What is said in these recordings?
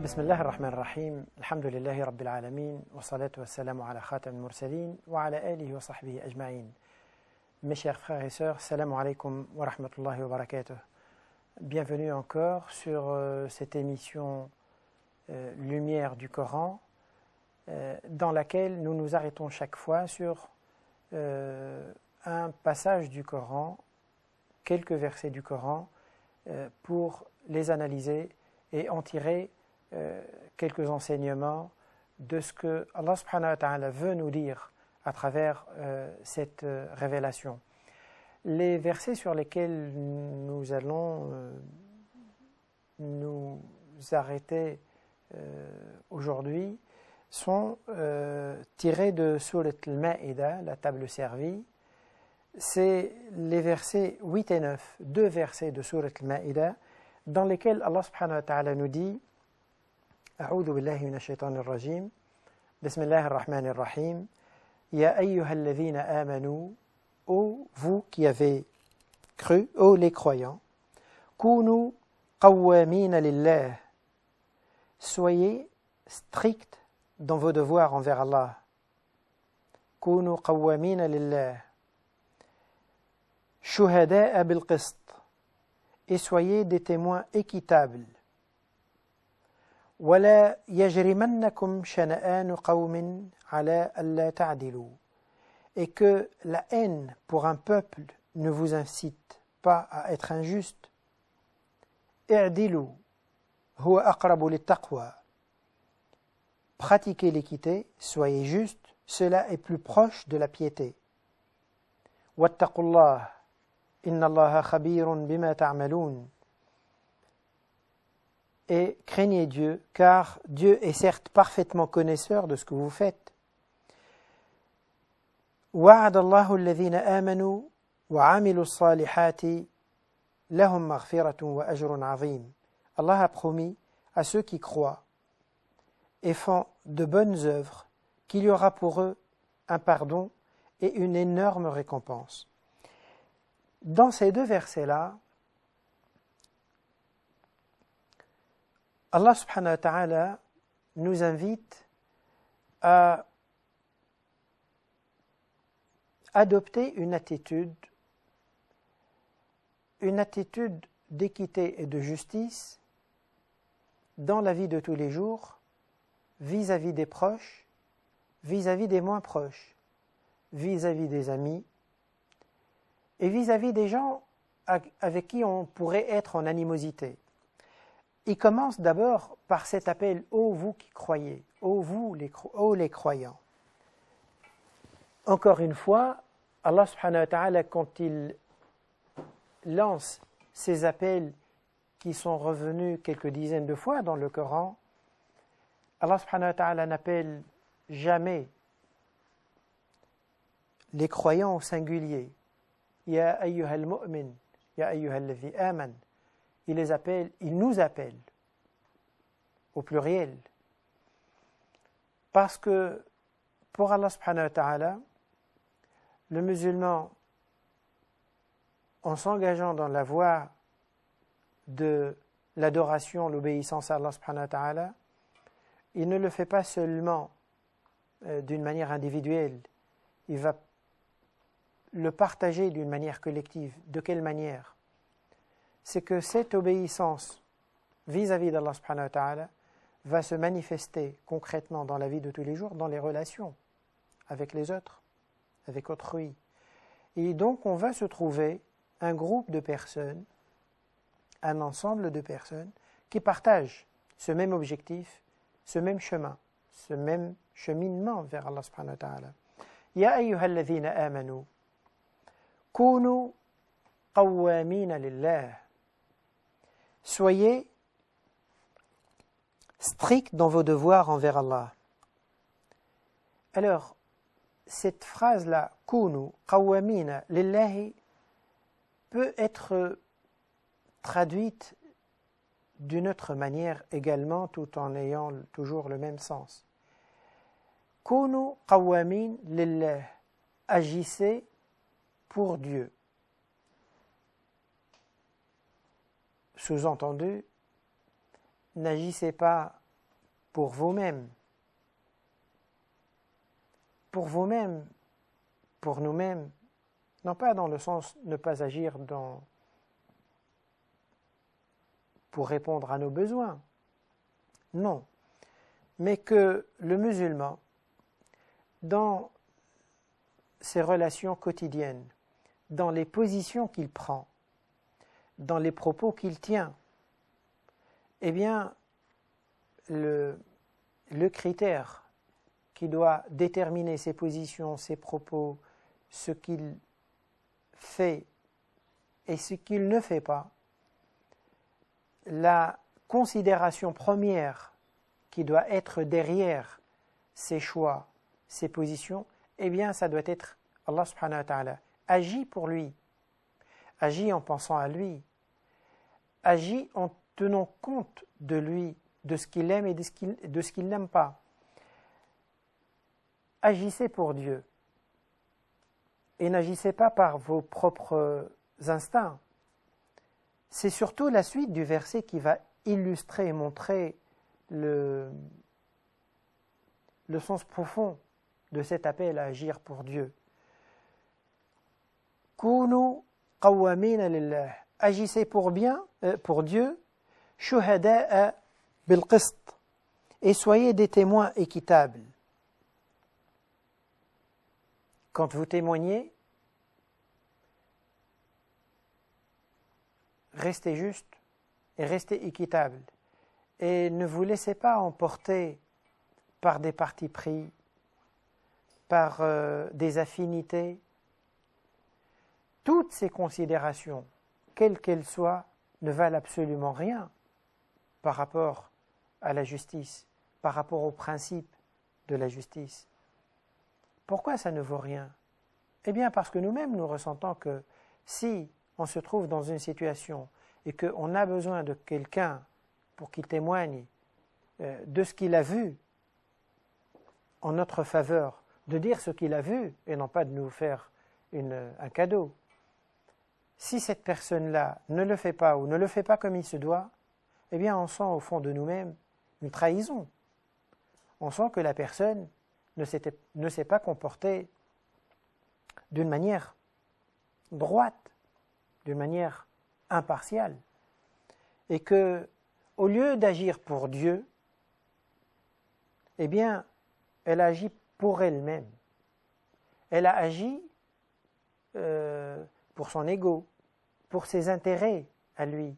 بسم الله الرحمن الرحيم الحمد لله رب العالمين والصلاة والسلام على خاتم المرسلين وعلى آله وصحبه أجمعين. Mes chers frères et sœurs, salam alaikum wa rahmatullahi wa barakatuh. Bienvenue encore sur cette émission Lumière du Coran, dans laquelle nous nous arrêtons chaque fois sur un passage du Coran, quelques versets du Coran, pour les analyser et en tirer quelques enseignements de ce que Allah subhanahu wa ta'ala veut nous dire à travers cette révélation. Les versets sur lesquels nous allons nous arrêter aujourd'hui sont tirés de Surat al-Ma'ida, la table servie. C'est les versets 8 et 9, deux versets de Surat al-Ma'ida, dans lesquels Allah subhanahu wa ta'ala nous dit أعوذ بالله من الشيطان الرجيم بسم الله الرحمن الرحيم يا أيها الذين آمنوا ô vous qui avez cru, ô les croyants كونوا قوامين لله soyez stricts dans vos devoirs envers Allah كونوا قوامين لله شهداء بالقسط et soyez des témoins équitables ولا يجرمنكم شنآن قوم على ألا تعدلوا et que la haine pour un peuple ne vous incite pas à être injuste. اعدلوا هو أقرب للتقوى pratiquez l'équité, soyez juste, cela est plus proche de la piété. واتقوا الله إن الله خبير بما تعملون et craignez Dieu, car Dieu est certes parfaitement connaisseur de ce que vous faites. وعد الله الذين آمنوا وعملوا الصالحات لهم مغفرة وأجر عظيم. Allah a promis à ceux qui croient et font de bonnes œuvres qu'il y aura pour eux un pardon et une énorme récompense. Dans ces deux versets-là, Allah subhanahu wa ta'ala nous invite à adopter une attitude d'équité et de justice dans la vie de tous les jours, vis-à-vis des proches, vis-à-vis des moins proches, vis-à-vis des amis et vis-à-vis des gens avec qui on pourrait être en animosité. Il commence d'abord par cet appel « Ô vous qui croyez »,« Ô les croyants ». Encore une fois, Allah subhanahu wa ta'ala, quand il lance ces appels qui sont revenus quelques dizaines de fois dans le Coran, Allah subhanahu wa ta'ala n'appelle jamais les croyants au singulier. « Ya ayyuhal mu'min »,« Ya ayyuhal ladhi aman ». Il nous appelle au pluriel. Parce que pour Allah subhanahu wa ta'ala, le musulman, en s'engageant dans la voie de l'adoration, l'obéissance à Allah subhanahu wa ta'ala, il ne le fait pas seulement d'une manière individuelle, il va le partager d'une manière collective. De quelle manière ? C'est que cette obéissance vis-à-vis d'Allah subhanahu wa ta'ala va se manifester concrètement dans la vie de tous les jours, dans les relations avec les autres, avec autrui. Et donc on va se trouver un groupe de personnes, un ensemble de personnes qui partagent ce même objectif, ce même chemin, ce même cheminement vers Allah subhanahu wa ta'ala. Ya ayyuhal ladhina amanu, kunu qawwamina lillah. Soyez stricts dans vos devoirs envers Allah. Alors, cette phrase-là, « Kunu qawwamina lillahi » peut être traduite d'une autre manière également, tout en ayant toujours le même sens. « Kunu qawwamin lillah » agissez pour Dieu. Sous-entendu, n'agissez pas pour vous-même. Pour vous-même, pour nous-mêmes, non pas dans le sens ne pas agir pour répondre à nos besoins, non, mais que le musulman, dans ses relations quotidiennes, dans les positions qu'il prend, dans les propos qu'il tient, eh bien, le critère qui doit déterminer ses positions, ses propos, ce qu'il fait et ce qu'il ne fait pas, la considération première qui doit être derrière ses choix, ses positions, eh bien, ça doit être Allah subhanahu wa ta'ala. Agis pour lui, agis en pensant à lui, agis en tenant compte de lui, de ce qu'il aime et de ce qu'il n'aime pas. Agissez pour Dieu et n'agissez pas par vos propres instincts. C'est surtout la suite du verset qui va illustrer et montrer le sens profond de cet appel à agir pour Dieu. Kunu qawwamina lillah. Agissez pour Dieu, shuhada'a bil qist, et soyez des témoins équitables. Quand vous témoignez, restez juste et restez équitable. Et ne vous laissez pas emporter par des partis pris, par des affinités. Toutes ces considérations, quelles qu'elles soient, ne valent absolument rien par rapport à la justice, par rapport au principe de la justice. Pourquoi ça ne vaut rien? Eh bien parce que nous-mêmes nous ressentons que si on se trouve dans une situation et qu'on a besoin de quelqu'un pour qu'il témoigne de ce qu'il a vu en notre faveur, de dire ce qu'il a vu et non pas de nous faire un cadeau. Si cette personne-là ne le fait pas ou ne le fait pas comme il se doit, eh bien on sent au fond de nous-mêmes une trahison. On sent que la personne ne s'est pas comportée d'une manière droite, d'une manière impartiale. Et que, au lieu d'agir pour Dieu, eh bien, elle a agi pour elle-même. Elle a agi pour son ego, pour ses intérêts à lui.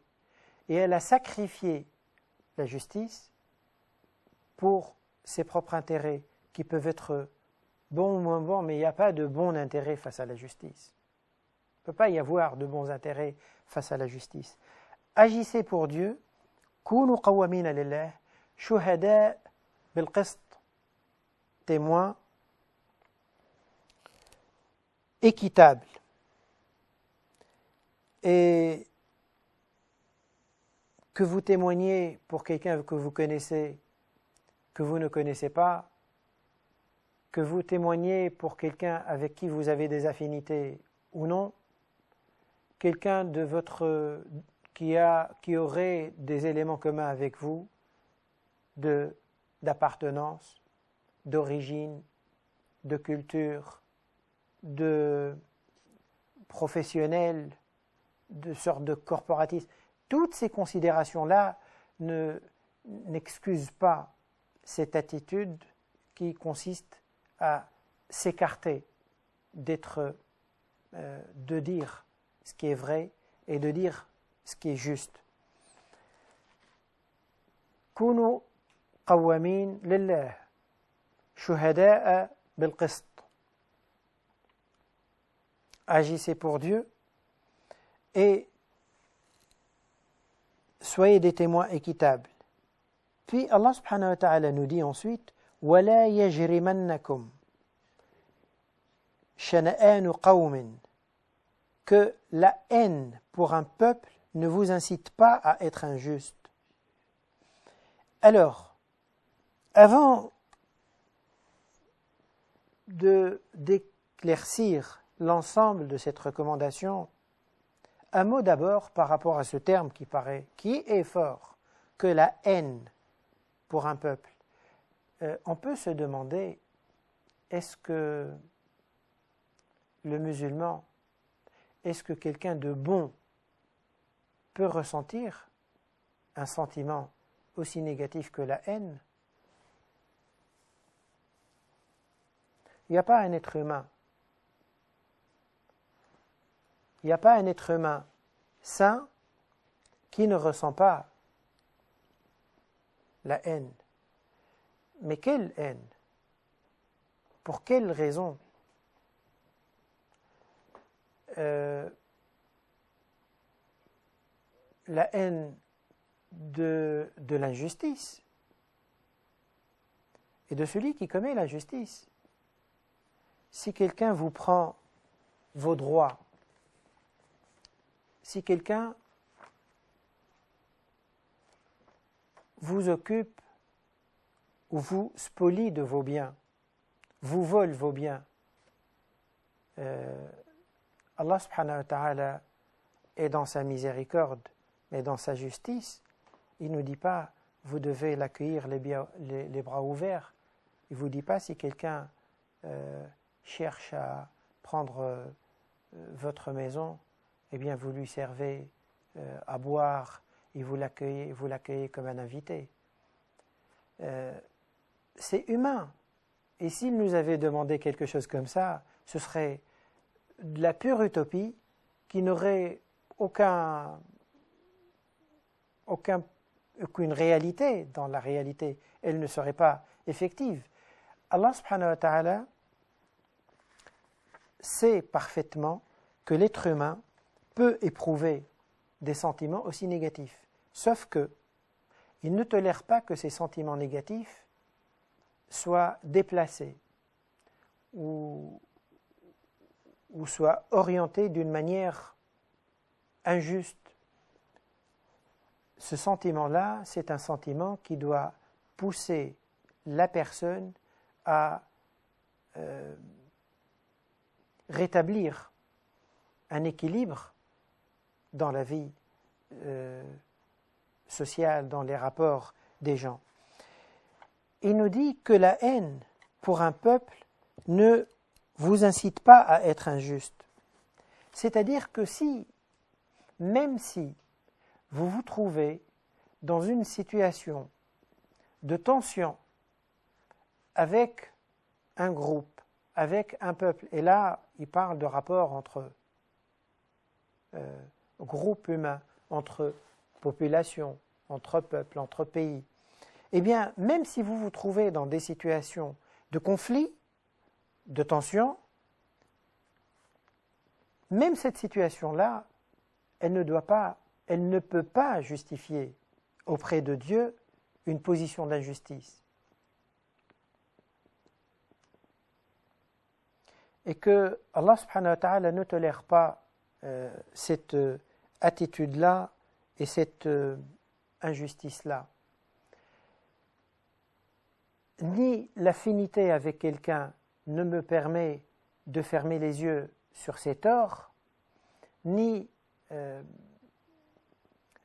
Et elle a sacrifié la justice pour ses propres intérêts, qui peuvent être bons ou moins bons, mais il n'y a pas de bon intérêt face à la justice. Il ne peut pas y avoir de bons intérêts face à la justice. Agissez pour Dieu, kunu qawwamina lillah, shuhada bil qist, témoins équitables. Et que vous témoigniez pour quelqu'un que vous connaissez, que vous ne connaissez pas, que vous témoigniez pour quelqu'un avec qui vous avez des affinités ou non, quelqu'un de qui aurait des éléments communs avec vous, d'appartenance, d'origine, de culture, de professionnel, de sorte de corporatisme. Toutes ces considérations-là n'excusent pas cette attitude qui consiste à s'écarter de dire ce qui est vrai et de dire ce qui est juste. Kunu qawwamin lillah, shuhada'a bil qist. Agissez pour Dieu et soyez des témoins équitables. Puis Allah subhanahu wa ta'ala nous dit ensuite وَلَا يَجْرِمَنَّكُمْ شَنَآنُ قَوْمٍ, que la haine pour un peuple ne vous incite pas à être injuste. Alors, avant d'éclaircir l'ensemble de cette recommandation, un mot d'abord par rapport à ce terme qui est fort, que la haine pour un peuple. on peut se demander, est-ce que le musulman, est-ce que quelqu'un de bon peut ressentir un sentiment aussi négatif que la haine? Il n'y a pas un être humain. Il n'y a pas un être humain sain qui ne ressent pas la haine. Mais quelle haine? Pour quelle raison? La haine de l'injustice et de celui qui commet l'injustice. Si quelqu'un vous prend vos droits, si quelqu'un vous occupe ou vous spolie de vos biens, vous vole vos biens, Allah subhanahu wa ta'ala est dans sa miséricorde, mais dans sa justice, il ne nous dit pas vous devez l'accueillir les bras ouverts. Il ne vous dit pas si quelqu'un cherche à prendre votre maison, eh bien vous lui servez à boire et vous l'accueillez comme un invité. C'est humain. Et s'il nous avait demandé quelque chose comme ça, ce serait de la pure utopie qui n'aurait aucune réalité dans la réalité. Elle ne serait pas effective. Allah subhanahu wa ta'ala sait parfaitement que l'être humain peut éprouver des sentiments aussi négatifs. Sauf que il ne tolère pas que ces sentiments négatifs soient déplacés ou soient orientés d'une manière injuste. Ce sentiment-là, c'est un sentiment qui doit pousser la personne à rétablir un équilibre dans la vie sociale, dans les rapports des gens. Il nous dit que la haine pour un peuple ne vous incite pas à être injuste. C'est-à-dire que même si vous vous trouvez dans une situation de tension avec un groupe, avec un peuple, et là, il parle de rapport entre groupes humains, entre populations, entre peuples, entre pays, eh bien, même si vous vous trouvez dans des situations de conflit, de tension, même cette situation-là, elle ne peut pas justifier auprès de Dieu une position d'injustice. Et que Allah subhanahu wa ta'ala ne tolère pas cette attitude-là et cette injustice-là. Ni l'affinité avec quelqu'un ne me permet de fermer les yeux sur ses torts, ni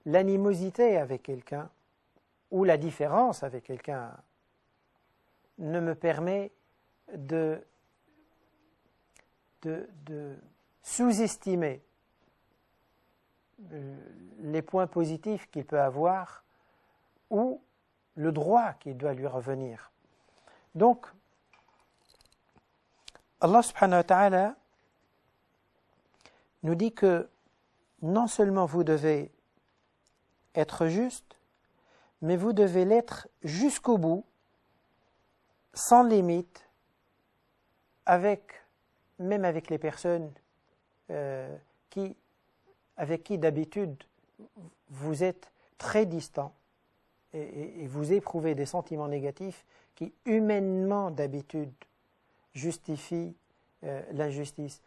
l'animosité avec quelqu'un ou la différence avec quelqu'un ne me permet de sous-estimer les points positifs qu'il peut avoir ou le droit qui doit lui revenir. Donc, Allah subhanahu wa ta'ala nous dit que non seulement vous devez être juste, mais vous devez l'être jusqu'au bout, sans limite, même avec les personnes avec qui d'habitude vous êtes très distant et vous éprouvez des sentiments négatifs qui humainement d'habitude justifient l'injustice.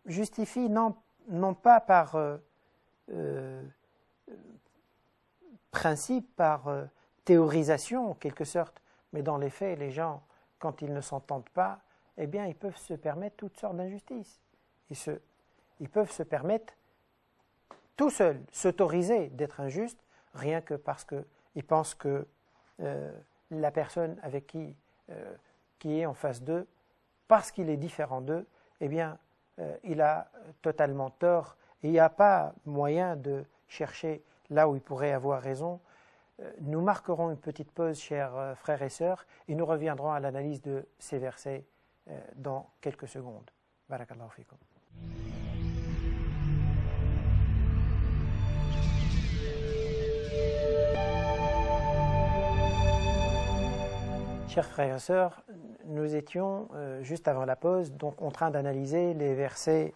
Justifient non pas par principe, par théorisation en quelque sorte, mais dans les faits, les gens, quand ils ne s'entendent pas, eh bien, ils peuvent se permettre toutes sortes d'injustices. Ils peuvent se permettre tout seuls, s'autoriser d'être injustes, rien que parce qu'ils pensent que la personne avec qui qui est en face d'eux, parce qu'il est différent d'eux, eh bien, il a totalement tort et il n'y a pas moyen de chercher là où il pourrait avoir raison. Nous marquerons une petite pause, chers frères et sœurs, et nous reviendrons à l'analyse de ces versets dans quelques secondes. Barakallahu fikum. Chers frères et sœurs, nous étions juste avant la pause donc en train d'analyser les versets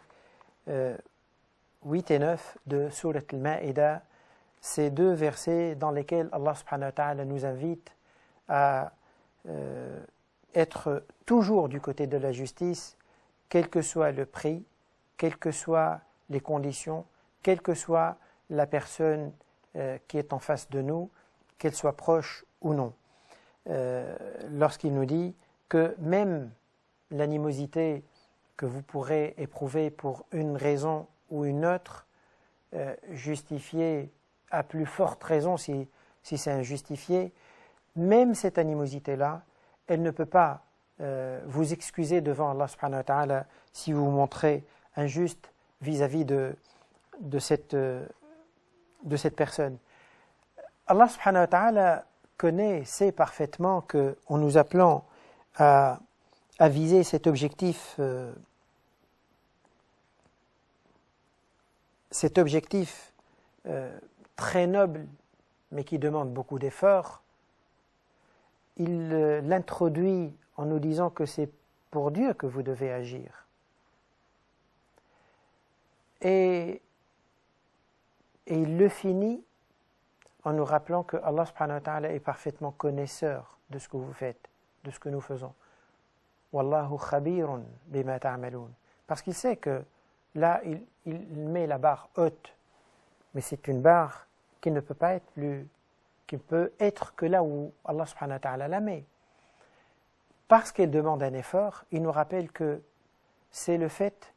8 et 9 de Surat al-Ma'ida, ces deux versets dans lesquels Allah subhanahu wa ta'ala nous invite à être toujours du côté de la justice, quel que soit le prix, quelles que soient les conditions, quelle que soit la personne qui est en face de nous, qu'elle soit proche ou non. Lorsqu'il nous dit que même l'animosité que vous pourrez éprouver pour une raison ou une autre, justifiée à plus forte raison si c'est injustifié, même cette animosité-là, elle ne peut pas vous excuser devant Allah subhanahu wa ta'ala si vous vous montrez injuste vis-à-vis de cette personne. Allah subhanahu wa ta'ala sait parfaitement qu'en nous appelant à viser cet objectif très noble, mais qui demande beaucoup d'efforts, il l'introduit en nous disant que c'est pour Dieu que vous devez agir. Et il le finit en nous rappelant que Allah subhanahu wa ta'ala est parfaitement connaisseur de ce que vous faites, de ce que nous faisons. Wallahu khabirun bima ta'malun. Parce qu'il sait que là, il met la barre haute, mais c'est une barre qui ne peut pas être qui peut être que là où Allah subhanahu wa ta'ala la met. Parce qu'elle demande un effort, il nous rappelle que c'est le fait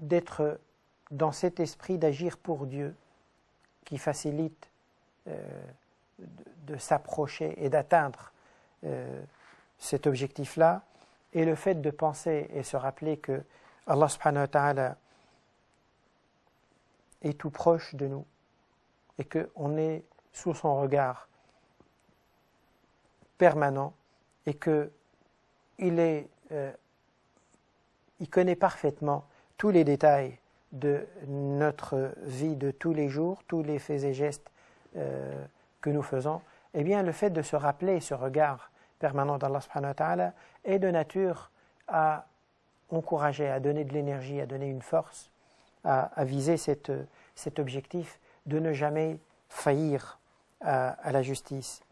d'être dans cet esprit d'agir pour Dieu qui facilite de s'approcher et d'atteindre cet objectif-là, et le fait de penser et se rappeler que Allah subhanahu wa ta'ala est tout proche de nous et qu'on est sous son regard permanent et qu'il connaît parfaitement tous les détails de notre vie de tous les jours, tous les faits et gestes que nous faisons, eh bien le fait de se rappeler ce regard permanent d'Allah subhanahu wa ta'ala est de nature à encourager, à donner de l'énergie, à donner une force, à viser cet objectif de ne jamais faillir à la justice.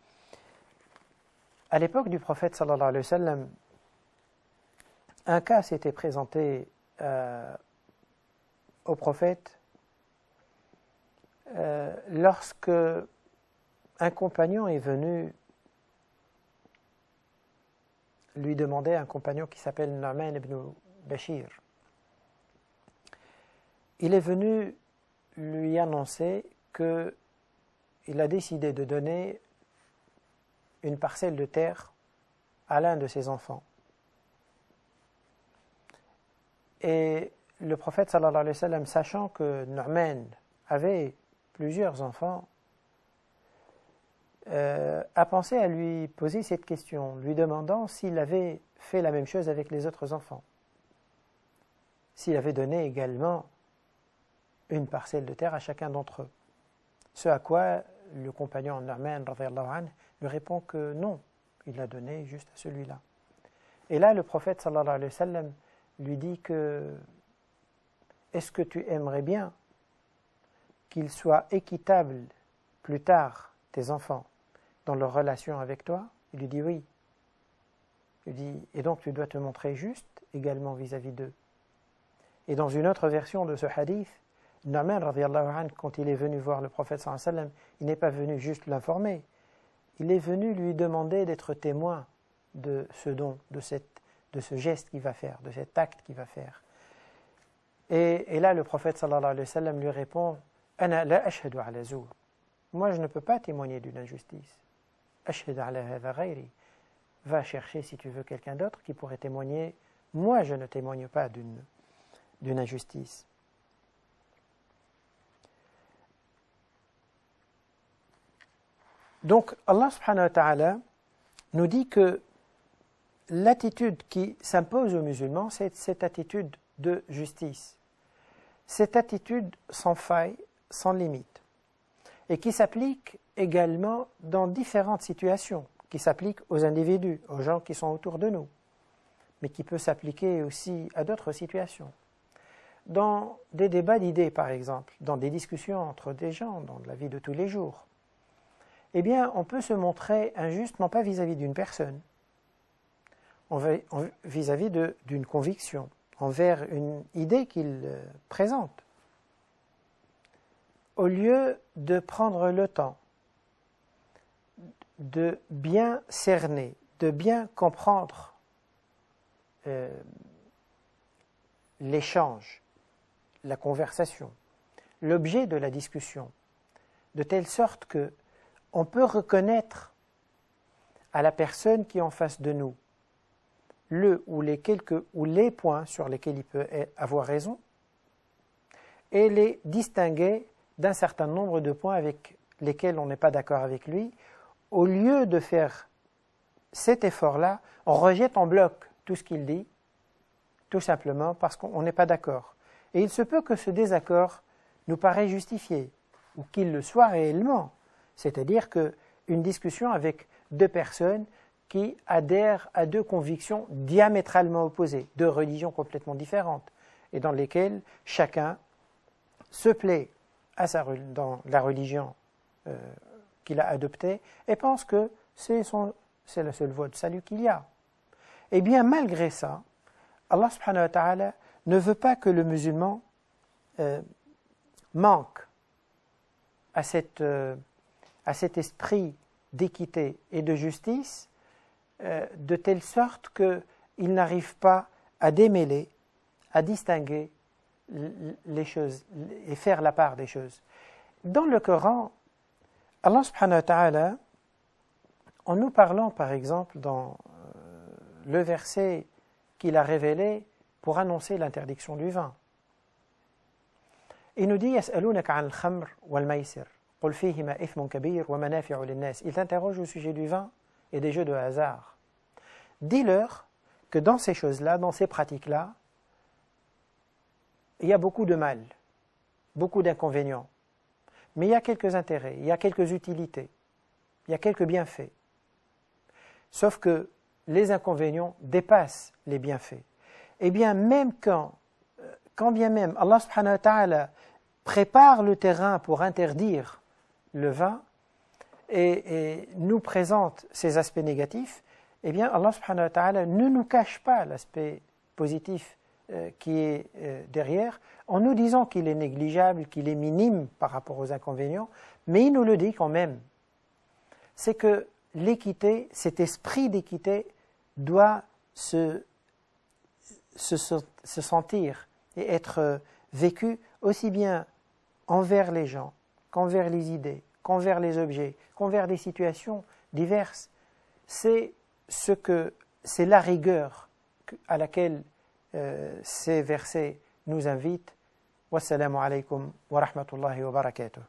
À l'époque du prophète sallallahu alayhi wa sallam, un cas s'était présenté au prophète lorsque un compagnon est venu lui demander, un compagnon qui s'appelle Nu'man ibn Bashir. Il est venu lui annoncer qu'il a décidé de donner une parcelle de terre à l'un de ses enfants. Et le prophète sallallahu alayhi wa sallam, sachant que Nu'man avait plusieurs enfants, a pensé à lui poser cette question, lui demandant s'il avait fait la même chose avec les autres enfants, s'il avait donné également une parcelle de terre à chacun d'entre eux. Ce à quoi le compagnon Nu'man radhiyallahu anhu lui répond que non, il l'a donné juste à celui-là. Et là, le prophète sallallahu alayhi wa sallam lui dit que est-ce que tu aimerais bien qu'il soit équitable plus tard, tes enfants, dans leur relation avec toi? Il lui dit oui. Il dit, et donc tu dois te montrer juste également vis-à-vis d'eux. Et dans une autre version de ce hadith, Nu'man radhiyallahu anhu, quand il est venu voir le prophète sallallahu alayhi wa sallam, il n'est pas venu juste l'informer, il est venu lui demander d'être témoin de ce don, de ce geste qu'il va faire, de cet acte qu'il va faire. Et là, le prophète sallallahu alayhi wa sallam lui répond, Ana la ashhadu ala zour. Moi, je ne peux pas témoigner d'une injustice. ashhid ala hadha ghayri. Va chercher, si tu veux, quelqu'un d'autre qui pourrait témoigner. Moi, je ne témoigne pas d'une injustice. Donc, Allah subhanahu wa ta'ala nous dit que l'attitude qui s'impose aux musulmans, c'est cette attitude de justice. Cette attitude sans faille, sans limite. Et qui s'applique également dans différentes situations, qui s'applique aux individus, aux gens qui sont autour de nous, mais qui peut s'appliquer aussi à d'autres situations. Dans des débats d'idées, par exemple, dans des discussions entre des gens, dans la vie de tous les jours, eh bien, on peut se montrer injuste, non pas vis-à-vis d'une personne, vis-à-vis d'une conviction, envers une idée qu'il présente. Au lieu de prendre le temps de bien cerner, de bien comprendre l'échange, la conversation, l'objet de la discussion, de telle sorte que on peut reconnaître à la personne qui est en face de nous le ou les points sur lesquels il peut avoir raison et les distinguer d'un certain nombre de points avec lesquels on n'est pas d'accord avec lui. Au lieu de faire cet effort-là, on rejette en bloc tout ce qu'il dit, tout simplement parce qu'on n'est pas d'accord. Et il se peut que ce désaccord nous paraît justifié, ou qu'il le soit réellement. C'est-à-dire qu'une discussion avec deux personnes qui adhèrent à deux convictions diamétralement opposées, deux religions complètement différentes, et dans lesquelles chacun se plaît dans la religion qu'il a adoptée et pense que c'est la seule voie de salut qu'il y a. Eh bien, malgré ça, Allah subhanahu wa ta'ala ne veut pas que le musulman manque à cet esprit d'équité et de justice, de telle sorte qu'il n'arrive pas à démêler, à distinguer les choses et faire la part des choses. Dans le Coran, Allah subhanahu wa ta'ala, en nous parlant par exemple dans le verset qu'il a révélé pour annoncer l'interdiction du vin, il nous dit « Yas'alunaka 'an al-khamr wal-maysir, qul fihima ithmun kabir wa manafi'u lin-nas » Il t'interroge au sujet du vin et des jeux de hasard. Dis-leur que dans ces choses-là, dans ces pratiques-là, il y a beaucoup de mal, beaucoup d'inconvénients. Mais il y a quelques intérêts, il y a quelques utilités, il y a quelques bienfaits. Sauf que les inconvénients dépassent les bienfaits. Eh bien, même quand bien même Allah subhanahu wa ta'ala prépare le terrain pour interdire le vin et nous présente ces aspects négatifs, eh bien, Allah subhanahu wa ta'ala ne nous cache pas l'aspect positif qui est derrière, en nous disant qu'il est négligeable, qu'il est minime par rapport aux inconvénients, mais il nous le dit quand même. C'est que l'équité, cet esprit d'équité doit se sentir et être vécu aussi bien envers les gens, qu'envers les idées, qu'envers les objets, qu'envers des situations diverses. C'est la rigueur à laquelle ces versets nous invitent. Wassalamu alaikum wa rahmatullahi wa barakatuh.